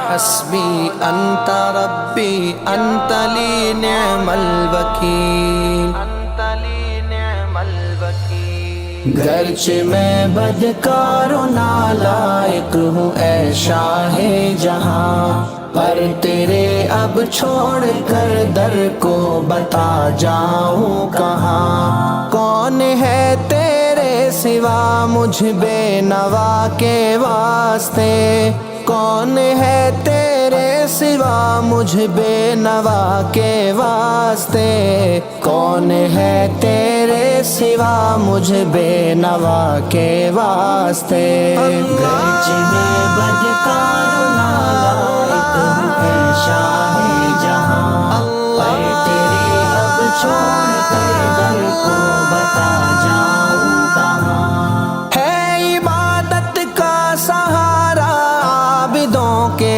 حسبی انت ربی انت لی نعم الوکیل، گرچہ میں بدکار و نالائق ہوں اے شاہ جہاں، پر تیرے اب چھوڑ کر در کو بتا جاؤں کہاں۔ کون ہے تیرے سوا مجھ بے نوا کے واسطے، کون ہے تیرے سوا مجھ بے نوا کے واسطے، کون ہے تیرے سوا مجھ بے نوا کے واسطے، گرچہ میں بدکار و نالائق